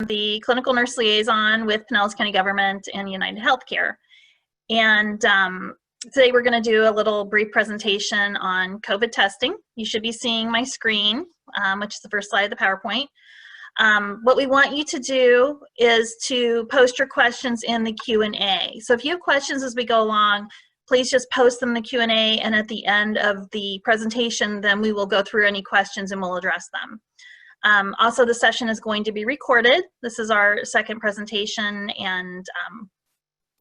the clinical nurse liaison with Pinellas County Government and United Healthcare. And today we're going to do a little brief presentation on COVID testing. You should be seeing my screen, which is the first slide of the PowerPoint. What we want you to do is to post your questions in the Q&A. So if you have questions as we go along, please just post them in the Q&A, and at the end of the presentation, then we will go through any questions and we'll address them. Also, the session is going to be recorded. This is our second presentation, and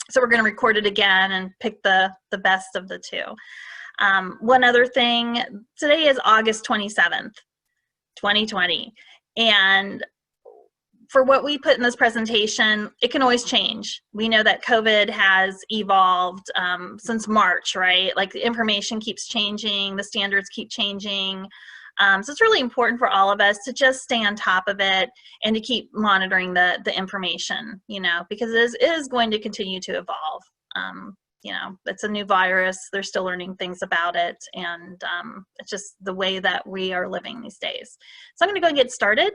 so we're going to record it again and pick the best of the two. One other thing, today is August 27th, 2020, and for what we put in this presentation, it can always change. We know that COVID has evolved since March, right? Like the information keeps changing, the standards keep changing. So it's really important for all of us to just stay on top of it and to keep monitoring the information, you know, because it is going to continue to evolve. You know, it's a new virus. They're still learning things about it, and it's just the way that we are living these days. So I'm going to go and get started.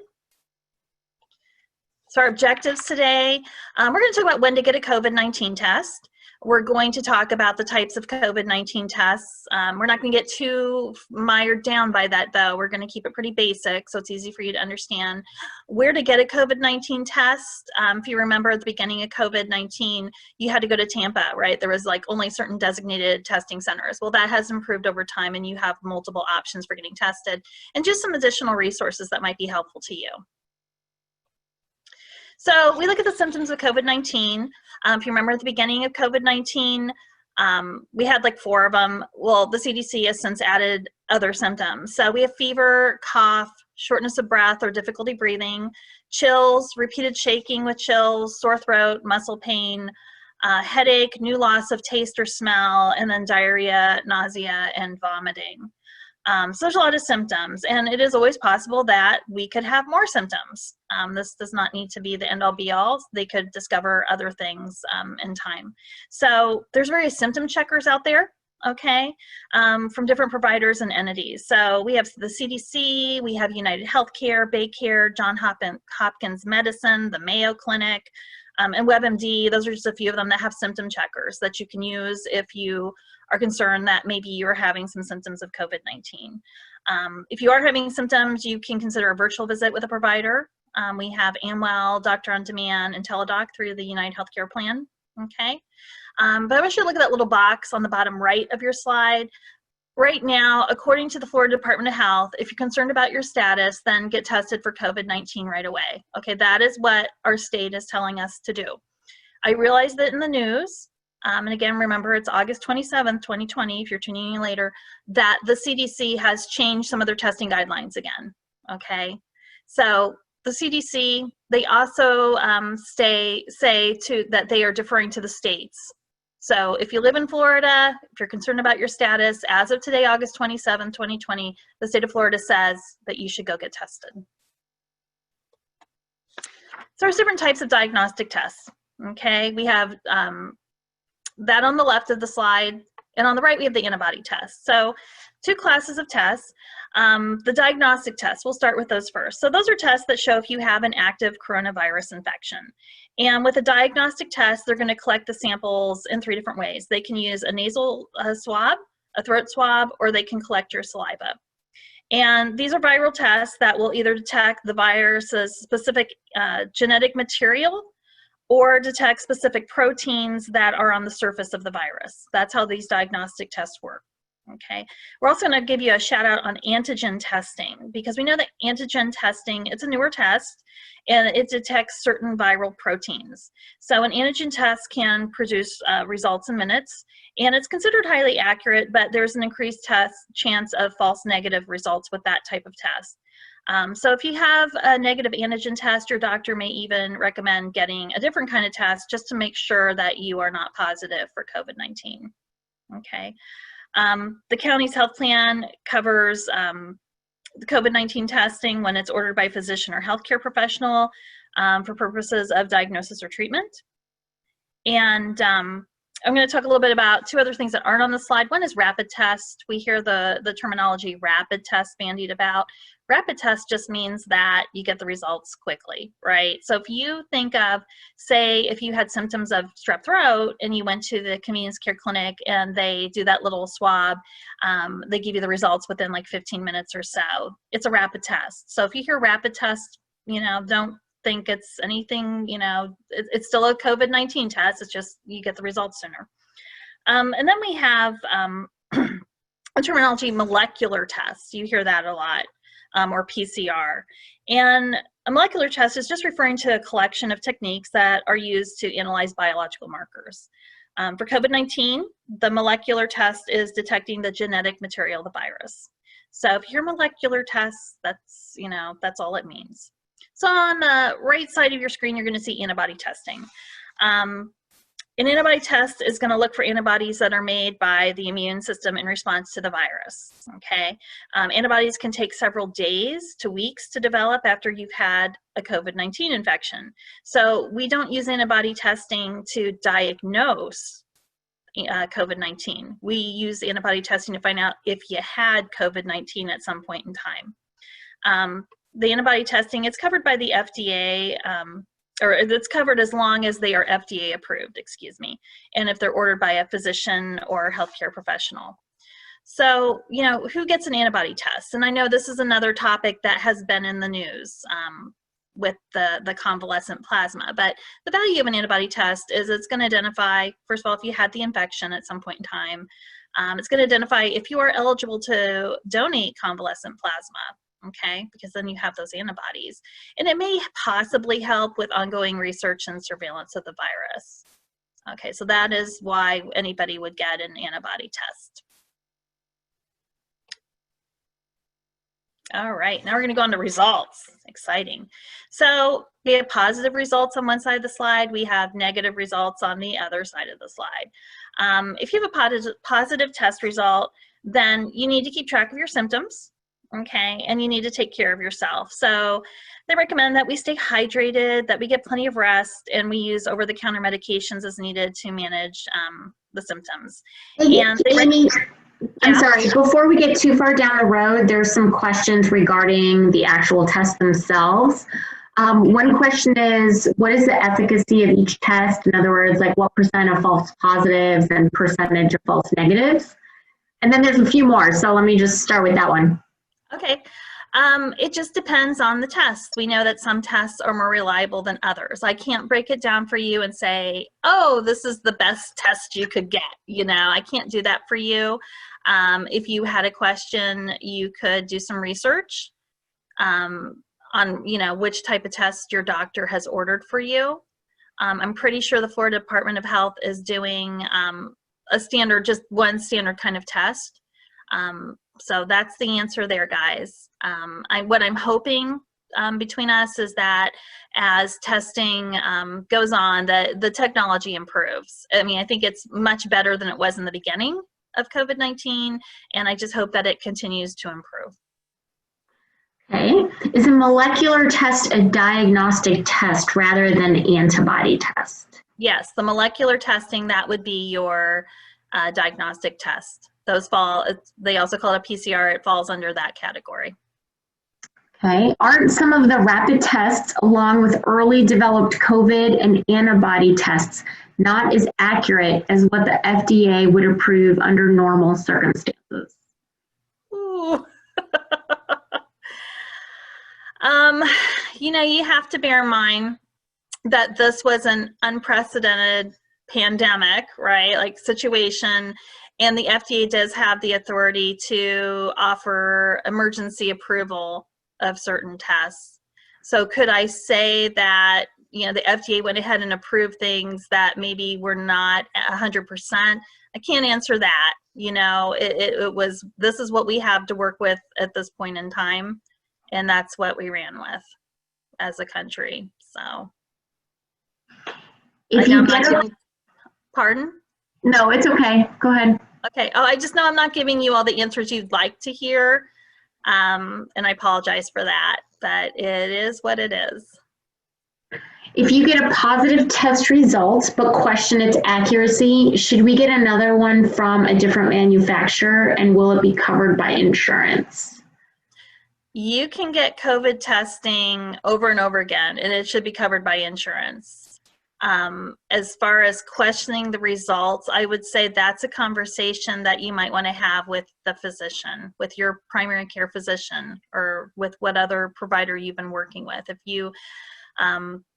So our objectives today, we're going to talk about when to get a COVID-19 test. We're going to talk about the types of COVID-19 tests. We're not going to get too mired down by that, though. We're going to keep it pretty basic, so it's easy for you to understand where to get a COVID-19 test. If you remember at the beginning of COVID-19, you had to go to Tampa, right? There was like only certain designated testing centers. Well, that has improved over time, and you have multiple options for getting tested, and just some additional resources that might be helpful to you. So we look at the symptoms of COVID-19. If you remember at the beginning of COVID-19, we had like 4 of them. Well, the CDC has since added other symptoms. So we have fever, cough, shortness of breath or difficulty breathing, chills, repeated shaking with chills, sore throat, muscle pain, headache, new loss of taste or smell, and then diarrhea, nausea, and vomiting. So there's a lot of symptoms, and it is always possible that we could have more symptoms. This does not need to be the end-all be-all. They could discover other things in time. So there's various symptom checkers out there, okay, from different providers and entities. So we have the CDC, we have United Healthcare, Baycare, Johns Hopkins Medicine, the Mayo Clinic, and WebMD. Those are just a few of them that have symptom checkers that you can use if you are concerned that maybe you're having some symptoms of COVID-19. If you are having symptoms, you can consider a virtual visit with a provider. We have Amwell, Doctor on Demand, and Teladoc through the United Healthcare plan, okay? But I want you to look at that little box on the bottom right of your slide. Right now, according to the Florida Department of Health, if you're concerned about your status, then get tested for COVID-19 right away. Okay, that is what our state is telling us to do. I realize that in the news, and again, remember it's August 27th, 2020, if you're tuning in later, that the CDC has changed some of their testing guidelines again, okay? So the CDC, they also say that they are deferring to the states. So if you live in Florida, if you're concerned about your status, as of today, August 27th, 2020, the state of Florida says that you should go get tested. So there's different types of diagnostic tests, okay? We have that on the left of the slide, and on the right we have the antibody test. So 2 classes of tests. The diagnostic tests, we'll start with those first. So those are tests that show if you have an active coronavirus infection. And with a diagnostic test, they're going to collect the samples in 3 different ways. They can use a nasal swab, a throat swab, or they can collect your saliva. And these are viral tests that will either detect the virus's specific genetic material or detect specific proteins that are on the surface of the virus. That's how these diagnostic tests work. Okay, we're also going to give you a shout out on antigen testing, because we know that antigen testing, it's a newer test and it detects certain viral proteins. So an antigen test can produce results in minutes, and it's considered highly accurate, but there's an increased chance of false negative results with that type of test. So if you have a negative antigen test, your doctor may even recommend getting a different kind of test just to make sure that you are not positive for COVID-19. Okay. The county's health plan covers the COVID-19 testing when it's ordered by a physician or healthcare professional for purposes of diagnosis or treatment. And I'm going to talk a little bit about two other things that aren't on the slide. One is rapid test. We hear the terminology rapid test bandied about. Rapid test just means that you get the results quickly, right? So if you think of, say, if you had symptoms of strep throat and you went to the convenience care clinic and they do that little swab, they give you the results within like 15 minutes or so. It's a rapid test. So if you hear rapid test, you know, don't think it's anything, you know, it's still a COVID-19 test. It's just you get the results sooner. And then we have a terminology, molecular tests. You hear that a lot, or PCR. And a molecular test is just referring to a collection of techniques that are used to analyze biological markers. For COVID-19, the molecular test is detecting the genetic material of the virus. So if you hear molecular tests, that's, you know, that's all it means. So on the right side of your screen, you're going to see antibody testing. An antibody test is going to look for antibodies that are made by the immune system in response to the virus, okay? Antibodies can take several days to weeks to develop after you've had a COVID-19 infection. So we don't use antibody testing to diagnose COVID-19. We use antibody testing to find out if you had COVID-19 at some point in time. The antibody testing, it's covered by the FDA, or it's covered as long as they are FDA approved, excuse me, and if they're ordered by a physician or healthcare professional. So, you know, who gets an antibody test? And I know this is another topic that has been in the news with the convalescent plasma, but the value of an antibody test is it's going to identify, first of all, if you had the infection at some point in time. It's going to identify if you are eligible to donate convalescent plasma. Okay, because then you have those antibodies. And it may possibly help with ongoing research and surveillance of the virus. Okay, so that is why anybody would get an antibody test. All right, now we're gonna go on to results. Exciting. So we have positive results on one side of the slide. We have negative results on the other side of the slide. If you have a positive test result, then you need to keep track of your symptoms. Okay, and you need to take care of yourself. So they recommend that we stay hydrated, that we get plenty of rest, and we use over-the-counter medications as needed to manage the symptoms. Hey, and Amy, I'm sorry, before we get too far down the road, there's some questions regarding the actual tests themselves. One question is, what is the efficacy of each test? In other words, like what % of false positives and percentage of false negatives? And then there's a few more, so let me just start with that one. Okay, it just depends on the test. We know that some tests are more reliable than others. I can't break it down for you and say, oh, this is the best test you could get. You know, I can't do that for you. If you had a question, you could do some research on, you know, which type of test your doctor has ordered for you. I'm pretty sure the Florida Department of Health is doing a standard, just one standard kind of test. So that's the answer there, guys. What I'm hoping between us is that as testing goes on, the technology improves. I mean, I think it's much better than it was in the beginning of COVID-19, and I just hope that it continues to improve. Okay. Is a molecular test a diagnostic test rather than an antibody test? Yes, the molecular testing, that would be your diagnostic test. Those fall, they also call it a PCR, it falls under that category. Okay, aren't some of the rapid tests along with early developed COVID and antibody tests not as accurate as what the FDA would approve under normal circumstances? Ooh. You know, you have to bear in mind that this was an unprecedented pandemic, right? Like situation. And the FDA does have the authority to offer emergency approval of certain tests. So could I say that, you know, the FDA went ahead and approved things that maybe were not 100%? I can't answer that. You know, it was, this is what we have to work with at this point in time. And that's what we ran with as a country. So. If you get pardon? No, it's okay. Go ahead. Okay. Oh, I just know I'm not giving you all the answers you'd like to hear. And I apologize for that, but it is what it is. If you get a positive test result but question its accuracy, should we get another one from a different manufacturer, and will it be covered by insurance? You can get COVID testing over and over again, and it should be covered by insurance. As far as questioning the results, I would say that's a conversation that you might want to have with the physician, with your primary care physician, or with what other provider you've been working with. If you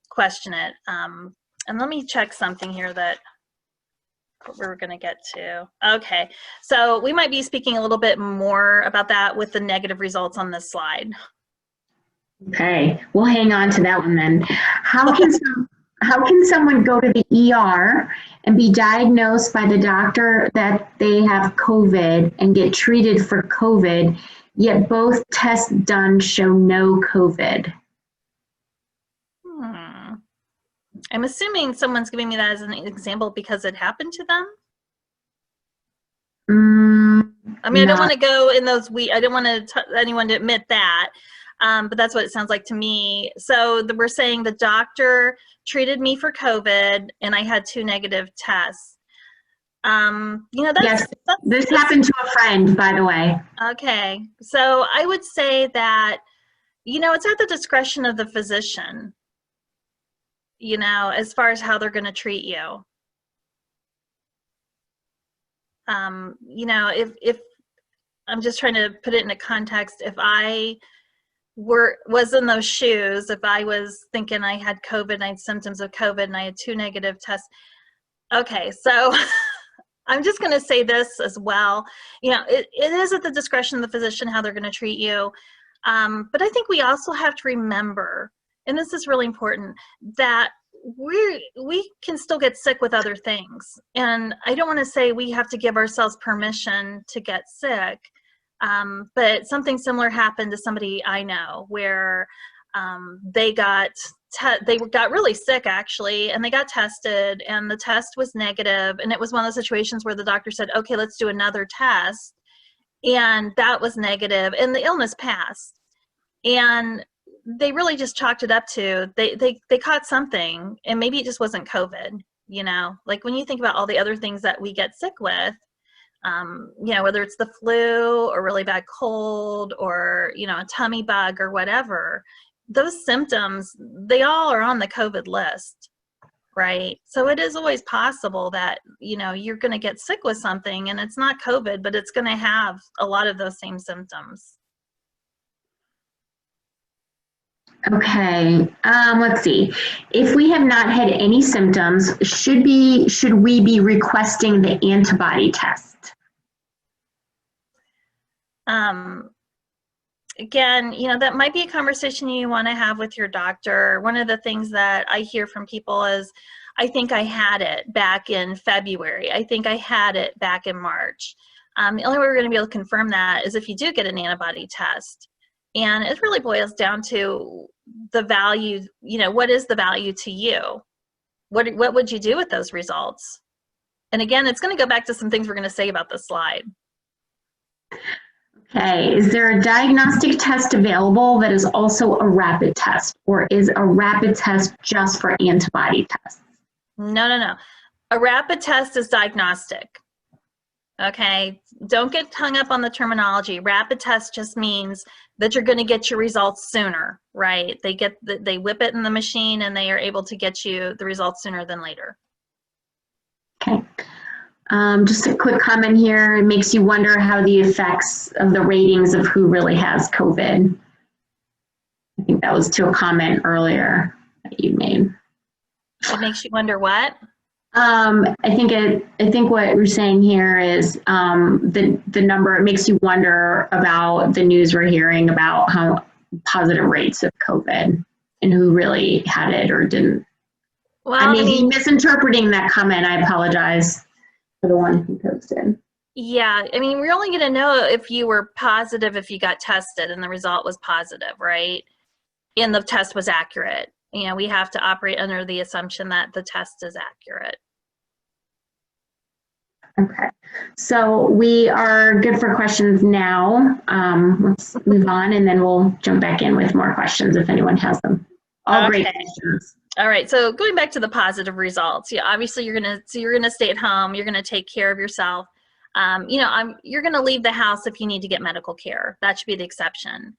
question it. And let me check something here that we're going to get to. Okay, so we might be speaking a little bit more about that with the negative results on this slide. Okay, we'll hang on to that one then. How can someone go to the ER and be diagnosed by the doctor that they have COVID and get treated for COVID, yet both tests done show no COVID? I'm assuming someone's giving me that as an example because it happened to them. I mean, I don't want to go in those I don't want anyone to admit that, but that's what it sounds like to me. So we're saying the doctor treated me for COVID and I had 2 negative tests. Yes, this happened to a friend, by the way. Okay, so I would say that, it's at the discretion of the physician, as far as how they're going to treat you. If I'm just trying to put it into context, if I was in those shoes, if I was thinking I had COVID, I had symptoms of COVID, and I had 2 negative tests. Okay, so I'm just going to say this as well. It is at the discretion of the physician how they're going to treat you. But I think we also have to remember, and this is really important, that we can still get sick with other things. And I don't want to say we have to give ourselves permission to get sick, but something similar happened to somebody I know where they got really sick, actually, and they got tested, and the test was negative, and it was one of those situations where the doctor said, okay, let's do another test, and that was negative, and the illness passed. And they really just chalked it up to they caught something, and maybe it just wasn't COVID. Like when you think about all the other things that we get sick with, whether it's the flu or really bad cold or a tummy bug or whatever, those symptoms, they all are on the COVID list, right? So it is always possible that you're going to get sick with something and it's not COVID, but it's going to have a lot of those same symptoms. Okay, let's see. If we have not had any symptoms, should we be requesting the antibody test? Again, that might be a conversation you want to have with your doctor. One of the things that I hear from people is, I think I had it back in February. I think I had it back in March. The only way we're going to be able to confirm that is if you do get an antibody test. And it really boils down to the value, what is the value to you? What would you do with those results? And again, it's going to go back to some things we're going to say about this slide. Okay, is there a diagnostic test available that is also a rapid test, or is a rapid test just for antibody tests? No. A rapid test is diagnostic. Okay, don't get hung up on the terminology. Rapid test just means that you're going to get your results sooner, right? They whip it in the machine and they are able to get you the results sooner than later. Okay. Just a quick comment here. It makes you wonder how the effects of the ratings of who really has COVID. I think that was to a comment earlier that you made. It makes you wonder what? I think what we're saying here is the number. It makes you wonder about the news we're hearing about how positive rates of COVID and who really had it or didn't. Well, I mean, misinterpreting that comment. I apologize for the one who posted. Yeah, I mean, we're only going to know if you were positive if you got tested and the result was positive, right? And the test was accurate. We have to operate under the assumption that the test is accurate. Okay, so we are good for questions now. Let's move on and then we'll jump back in with more questions if anyone has them. All great questions. All right, so going back to the positive results, yeah, obviously you're gonna stay at home. You're gonna take care of yourself. You're gonna leave the house if you need to get medical care. That should be the exception.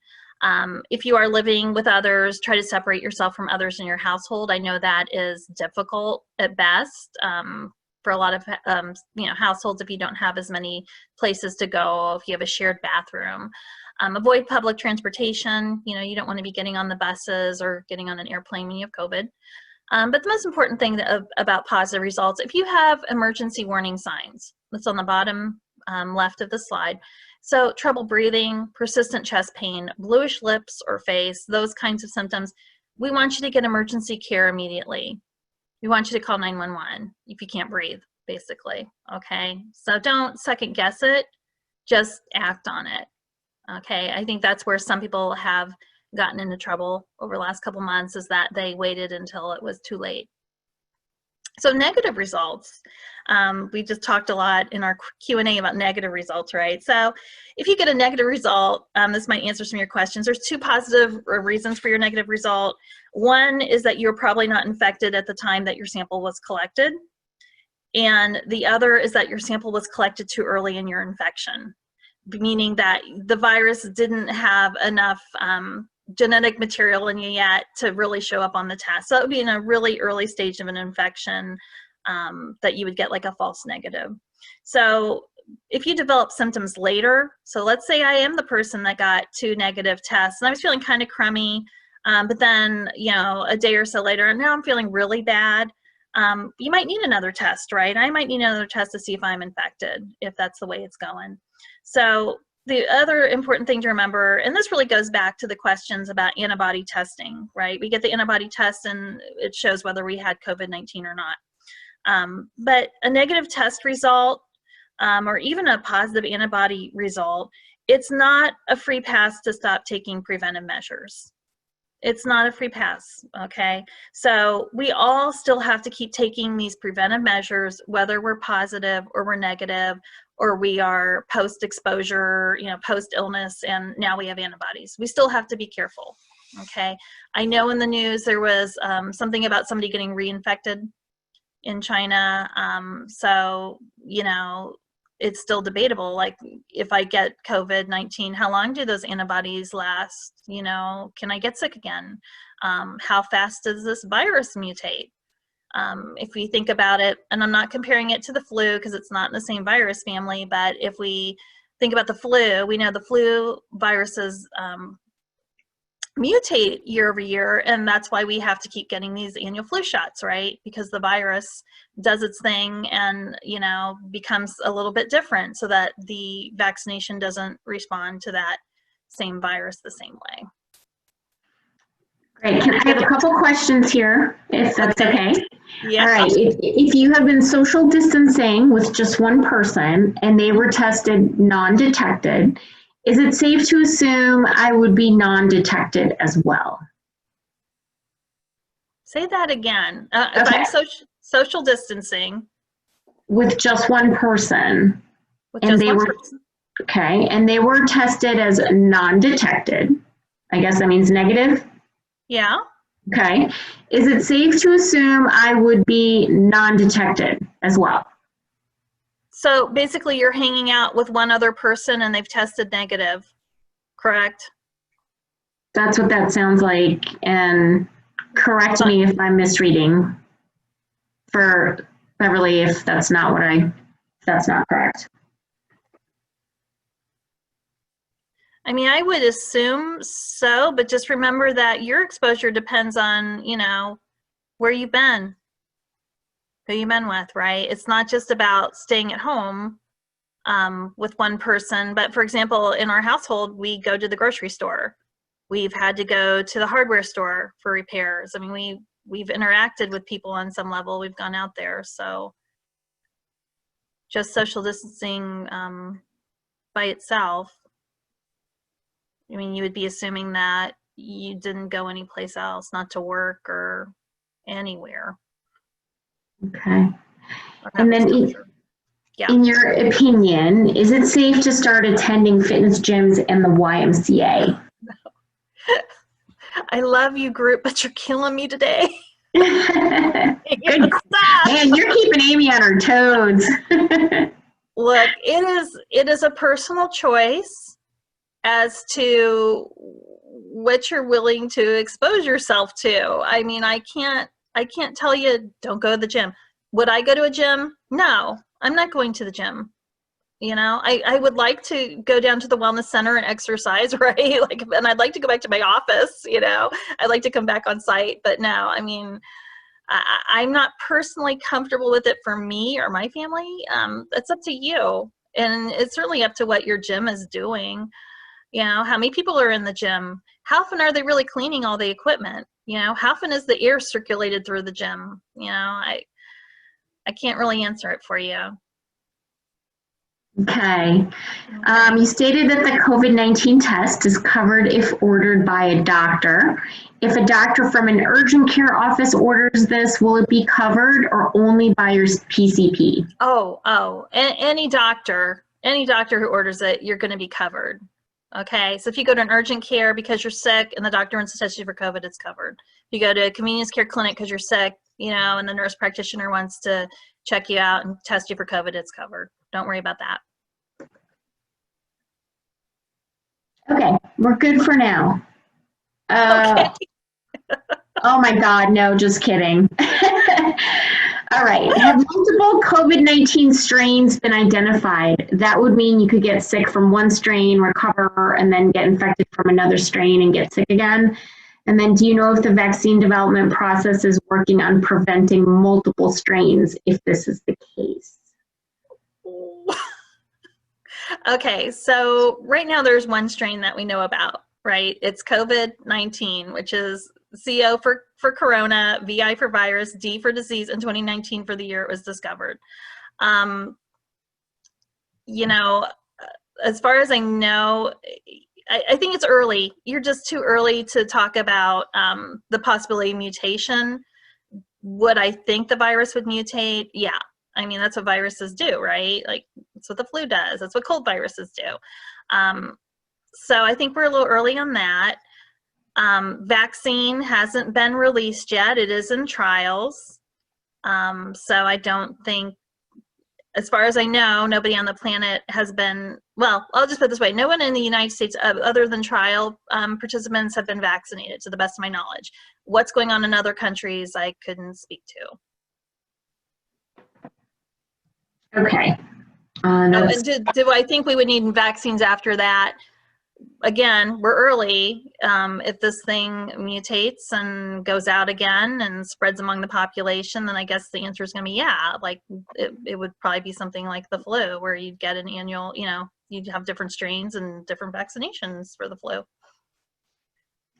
If you are living with others, try to separate yourself from others in your household. I know that is difficult at best for a lot of households if you don't have as many places to go, if you have a shared bathroom. Avoid public transportation. You don't want to be getting on the buses or getting on an airplane when you have COVID. But the most important thing about positive results, if you have emergency warning signs, that's on the bottom left of the slide. So trouble breathing, persistent chest pain, bluish lips or face, those kinds of symptoms, we want you to get emergency care immediately. We want you to call 911 if you can't breathe, basically, okay? So don't second guess it, just act on it. Okay, I think that's where some people have gotten into trouble over the last couple months, is that they waited until it was too late. So negative results, we just talked a lot in our Q&A about negative results, right? So if you get a negative result, this might answer some of your questions. There's two positive reasons for your negative result. One is that you're probably not infected at the time that your sample was collected. And the other is that your sample was collected too early in your infection, meaning that the virus didn't have enough genetic material in you yet to really show up on the test. So it would be in a really early stage of an infection that you would get like a false negative. So if you develop symptoms later, so let's say I am the person that got 2 negative tests and I was feeling kind of crummy, but then, a day or so later, and now I'm feeling really bad, you might need another test, right? I might need another test to see if I'm infected, if that's the way it's going. So the other important thing to remember, and this really goes back to the questions about antibody testing, right? We get the antibody test and it shows whether we had COVID-19 or not. But a negative test result, or even a positive antibody result, it's not a free pass to stop taking preventive measures. It's not a free pass, okay? So we all still have to keep taking these preventive measures, whether we're positive or we're negative, or we are post-exposure, post-illness, and now we have antibodies. We still have to be careful, okay? I know in the news there was something about somebody getting reinfected in China. So, it's still debatable. Like, if I get COVID-19, how long do those antibodies last? Can I get sick again? How fast does this virus mutate? If we think about it, and I'm not comparing it to the flu because it's not in the same virus family, but if we think about the flu, we know the flu viruses mutate year over year, and that's why we have to keep getting these annual flu shots, right? Because the virus does its thing and, becomes a little bit different so that the vaccination doesn't respond to that same virus the same way. Great. I have a couple questions here, if that's okay. Yeah. All right. If you have been social distancing with just one person and they were tested non-detected, is it safe to assume I would be non-detected as well? Say that again. If I'm social distancing with just one person, okay, and they were tested as non-detected, I guess that means negative? Yeah. Okay. Is it safe to assume I would be non-detected as well? So basically you're hanging out with one other person and they've tested negative, correct? That's what that sounds like, and correct me if I'm misreading for Beverly if that's not that's not correct. I mean, I would assume so, but just remember that your exposure depends on, where you've been, who you've been with, right? It's not just about staying at home with one person, but for example, in our household, we go to the grocery store. We've had to go to the hardware store for repairs. I mean, we've interacted with people on some level. We've gone out there. So just social distancing by itself, I mean, you would be assuming that you didn't go anyplace else, not to work or anywhere. Okay. And then in your opinion, is it safe to start attending fitness gyms and the YMCA? I love you, group, but you're killing me today. Good. Man, you're keeping Amy on her toes. Look, it is a personal choice as to what you're willing to expose yourself to. I mean, I can't tell you don't go to the gym. Would I go to a gym? No, I'm not going to the gym. You know, I would like to go down to the wellness center and exercise, right? Like, and I'd like to go back to my office, you know, I'd like to come back on site, but no, I mean, I'm not personally comfortable with it for me or my family. It's up to you. And it's certainly up to what your gym is doing. You know, how many people are in the gym? How often are they really cleaning all the equipment? You know, how often is the air circulated through the gym? You know, I can't really answer it for you. Okay. You stated that the COVID-19 test is covered if ordered by a doctor. If a doctor from an urgent care office orders this, will it be covered or only by your PCP? Any doctor who orders it, you're going to be covered. Okay, so if you go to an urgent care because you're sick and the doctor wants to test you for COVID, it's covered. If you go to a convenience care clinic because you're sick, you know, and the nurse practitioner wants to check you out and test you for COVID, it's covered. Don't worry about that. Okay, we're good for now. Okay. Oh my God, no, just kidding. All right, have multiple COVID-19 strains been identified? That would mean you could get sick from one strain, recover, and then get infected from another strain and get sick again. And then do you know if the vaccine development process is working on preventing multiple strains if this is the case? Okay, so right now there's one strain that we know about, right? It's COVID-19, which is CO for corona, VI for virus, D for disease, and 2019 for the year it was discovered. You know, as far as I know, I think it's early. You're just too early to talk about the possibility of mutation. Would I think the virus would mutate? Yeah. I mean, that's what viruses do, right? Like, that's what the flu does. That's what cold viruses do. So I think we're a little early on that. Vaccine hasn't been released yet. It is in trials. So I don't think, as far as I know, nobody on the planet has been, well, I'll just put it this way. No one in the United States, other than trial participants, have been vaccinated, to the best of my knowledge. What's going on in other countries, I couldn't speak to. Okay. And do I think we would need vaccines after that? Again, we're early. If this thing mutates and goes out again and spreads among the population, then I guess the answer is going to be yeah. Like it would probably be something like the flu, where you'd get an annual, you know, you'd have different strains and different vaccinations for the flu.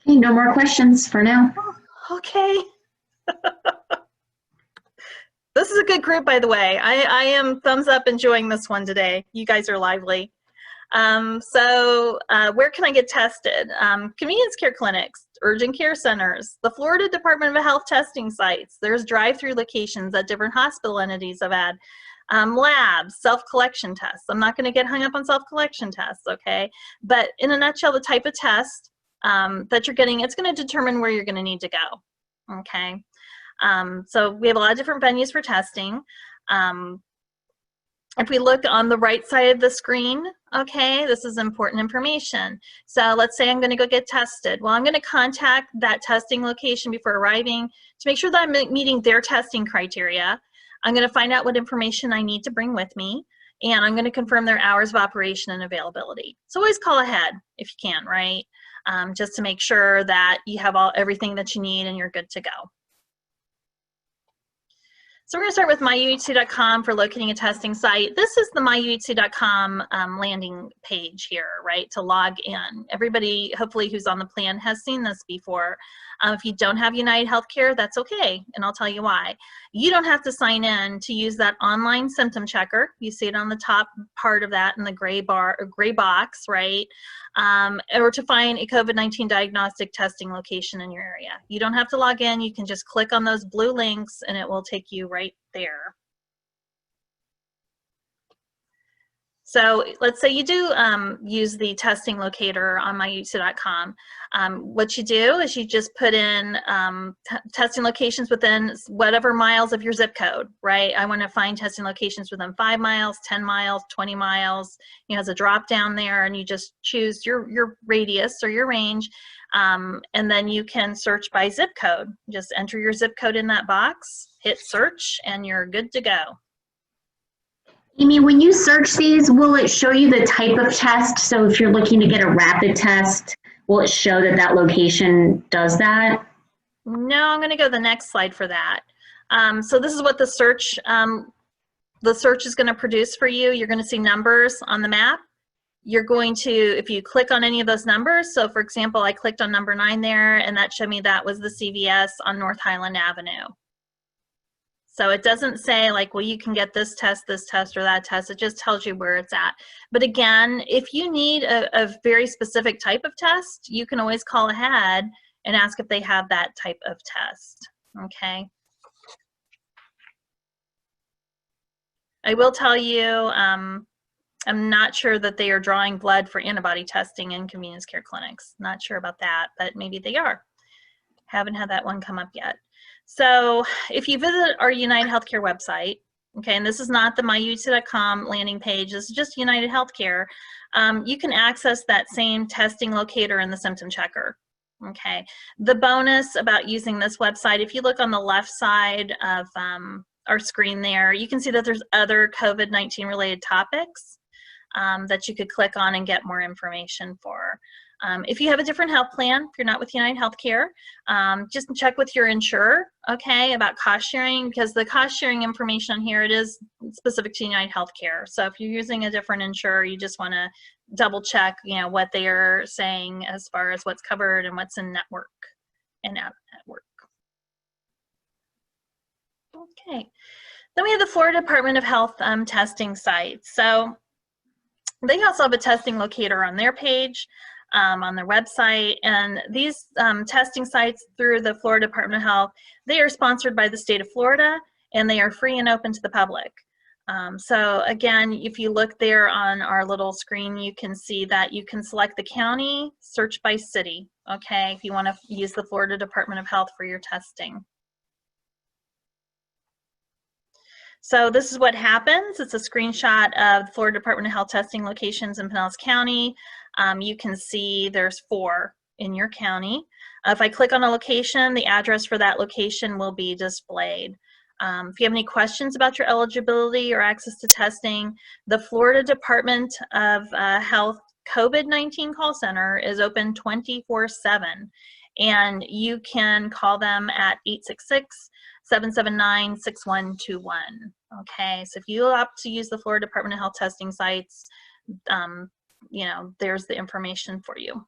Okay, no more questions for now. Okay. This is a good group, by the way. I am thumbs up enjoying this one today. You guys are lively. So where can I get tested? Convenience care clinics, urgent care centers, the Florida Department of Health testing sites. There's drive-through locations that different hospital entities have had. Labs, self-collection tests. I'm not going to get hung up on self-collection tests, okay? But in a nutshell, the type of test that you're getting, it's going to determine where you're going to need to go, okay? So we have a lot of different venues for testing. If we look on the right side of the screen, okay, this is important information. So let's say I'm going to go get tested. Well, I'm going to contact that testing location before arriving to make sure that I'm meeting their testing criteria. I'm going to find out what information I need to bring with me, and I'm going to confirm their hours of operation and availability. So always call ahead if you can, right? Just to make sure that you have everything that you need and you're good to go. So we're going to start with MyUTcom for locating a testing site. This is the MyUTcom landing page here, right, to log in. Everybody, hopefully, who's on the plan has seen this before. If you don't have United Healthcare, that's okay, and I'll tell you why. You don't have to sign in to use that online symptom checker. You see it on the top part of that in the gray box, right? Or to find a COVID-19 diagnostic testing location in your area. You don't have to log in. You can just click on those blue links and it will take you right there. So let's say you do use the testing locator on MyUTcom. What you do is you just put in testing locations within whatever miles of your zip code, right? I want to find testing locations within 5 miles, 10 miles, 20 miles. You know, there's a drop down there, and you just choose your radius or your range, and then you can search by zip code. Just enter your zip code in that box, hit search, and you're good to go. Amy, when you search these, will it show you the type of test? So if you're looking to get a rapid test, will it show that that location does that? No, I'm going to go to the next slide for that. So this is what the search is going to produce for you. You're going to see numbers on the map. You're going to, if you click on any of those numbers, so for example, I clicked on number 9 there, and that showed me that was the CVS on North Highland Avenue. So it doesn't say like, well, you can get this test, or that test. It just tells you where it's at. But again, if you need a very specific type of test, you can always call ahead and ask if they have that type of test, okay? I will tell you, I'm not sure that they are drawing blood for antibody testing in convenience care clinics. Not sure about that, but maybe they are. Haven't had that one come up yet. So if you visit our United Healthcare website, okay, and this is not the MyUTcom landing page, this is just United Healthcare, you can access that same testing locator in the symptom checker, okay? The bonus about using this website, if you look on the left side of our screen there, you can see that there's other COVID-19 related topics that you could click on and get more information for. If you have a different health plan, if you're not with United Healthcare, just check with your insurer, okay, about cost sharing, because the cost sharing information here, it is specific to United Healthcare. So if you're using a different insurer, you just want to double check, you know, what they are saying as far as what's covered and what's in network and out of network. Okay, then we have the Florida Department of Health testing sites. So they also have a testing locator on their page. On their website, and these testing sites through the Florida Department of Health, they are sponsored by the state of Florida, and they are free and open to the public. So again, if you look there on our little screen, you can see that you can select the county, search by city, okay, if you want to use the Florida Department of Health for your testing. So this is what happens. It's a screenshot of the Florida Department of Health testing locations in Pinellas County. You can see there's 4 in your county. If I click on a location, the address for that location will be displayed. If you have any questions about your eligibility or access to testing, the Florida Department of Health COVID-19 call center is open 24/7, and you can call them at 866-779-6121. Okay, so if you opt to use the Florida Department of Health testing sites, you know, there's the information for you.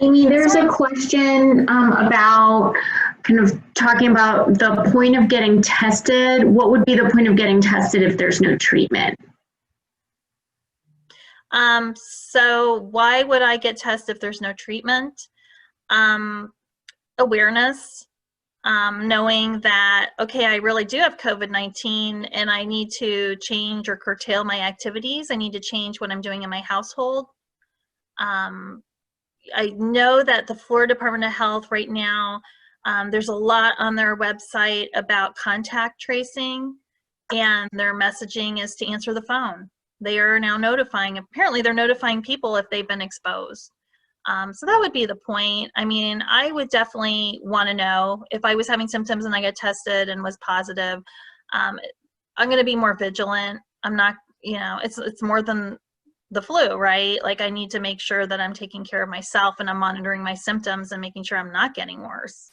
Amy, there's a question about kind of talking about the point of getting tested. What would be the point of getting tested if there's no treatment? So why would I get tested if there's no treatment? Awareness. Knowing that, okay, I really do have COVID-19 and I need to change or curtail my activities. I need to change what I'm doing in my household. I know that the Florida Department of Health right now, there's a lot on their website about contact tracing, and their messaging is to answer the phone. They are now notifying, apparently they're notifying people if they've been exposed. So that would be the point. I mean, I would definitely want to know if I was having symptoms and I got tested and was positive. I'm going to be more vigilant. I'm not, you know, it's more than the flu, right? Like I need to make sure that I'm taking care of myself and I'm monitoring my symptoms and making sure I'm not getting worse.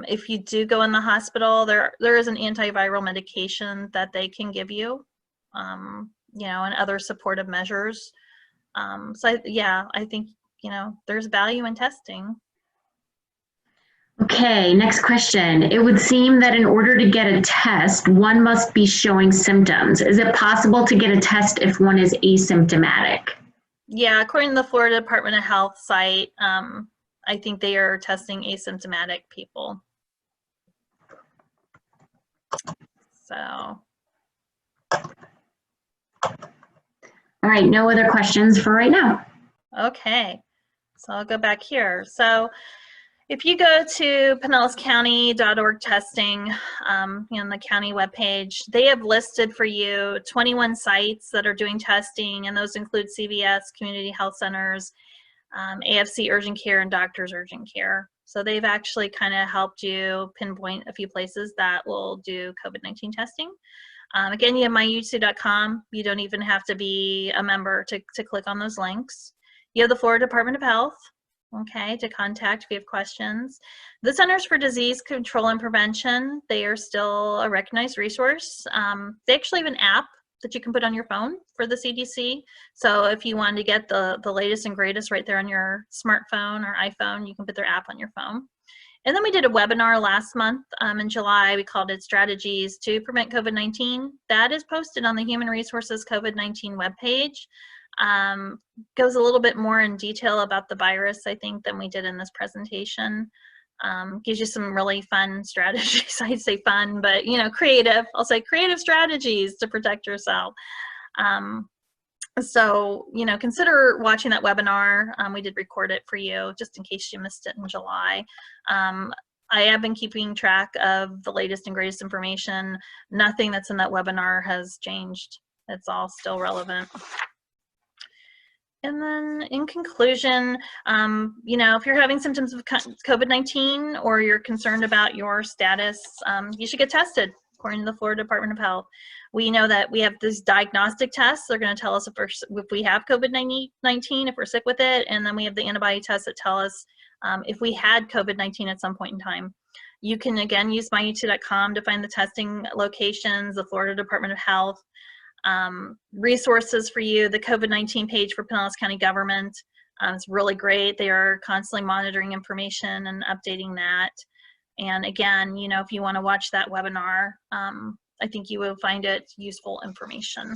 If you do go in the hospital, there is an antiviral medication that they can give you, you know, and other supportive measures. So yeah, I think, you know, there's value in testing. Okay, next question. It would seem that in order to get a test, one must be showing symptoms. Is it possible to get a test if one is asymptomatic? Yeah, according to the Florida Department of Health site, I think they are testing asymptomatic people. So, All right, no other questions for right now. okay. So I'll go back here. So if you go to pinellascounty.org testing, on the county webpage, they have listed for you 21 sites that are doing testing, and those include CVS, community health centers, AFC urgent care, and doctors urgent care. So they've actually kind of helped you pinpoint a few places that will do COVID-19 testing. Again, you have MyUTcom. You don't even have to be a member to click on those links. You have the Florida Department of Health, okay, to contact if you have questions. The Centers for Disease Control and Prevention, they are still a recognized resource. They actually have an app that you can put on your phone for the CDC. So if you want to get the latest and greatest right there on your smartphone or iPhone, you can put their app on your phone. And then we did a webinar last month in July. We called it Strategies to Prevent COVID-19. That is posted on the Human Resources COVID-19 webpage. Goes a little bit more in detail about the virus, I think, than we did in this presentation. Gives you some really fun strategies. I'd say fun, but creative. I'll say creative strategies to protect yourself. So, consider watching that webinar. We did record it for you just in case you missed it in July. I have been keeping track of the latest and greatest information. Nothing that's in that webinar has changed. It's all still relevant. And then in conclusion, if you're having symptoms of COVID-19 or you're concerned about your status, you should get tested according to the Florida Department of Health. We know that we have these diagnostic tests. They're going to tell us if we have COVID-19, if we're sick with it, and then we have the antibody tests that tell us if we had COVID-19 at some point in time. You can, again, use MyUTcom to find the testing locations, the Florida Department of Health, resources for you, the COVID-19 page for Pinellas County government. It's really great. They are constantly monitoring information and updating that. And again, if you want to watch that webinar, I think you will find it useful information.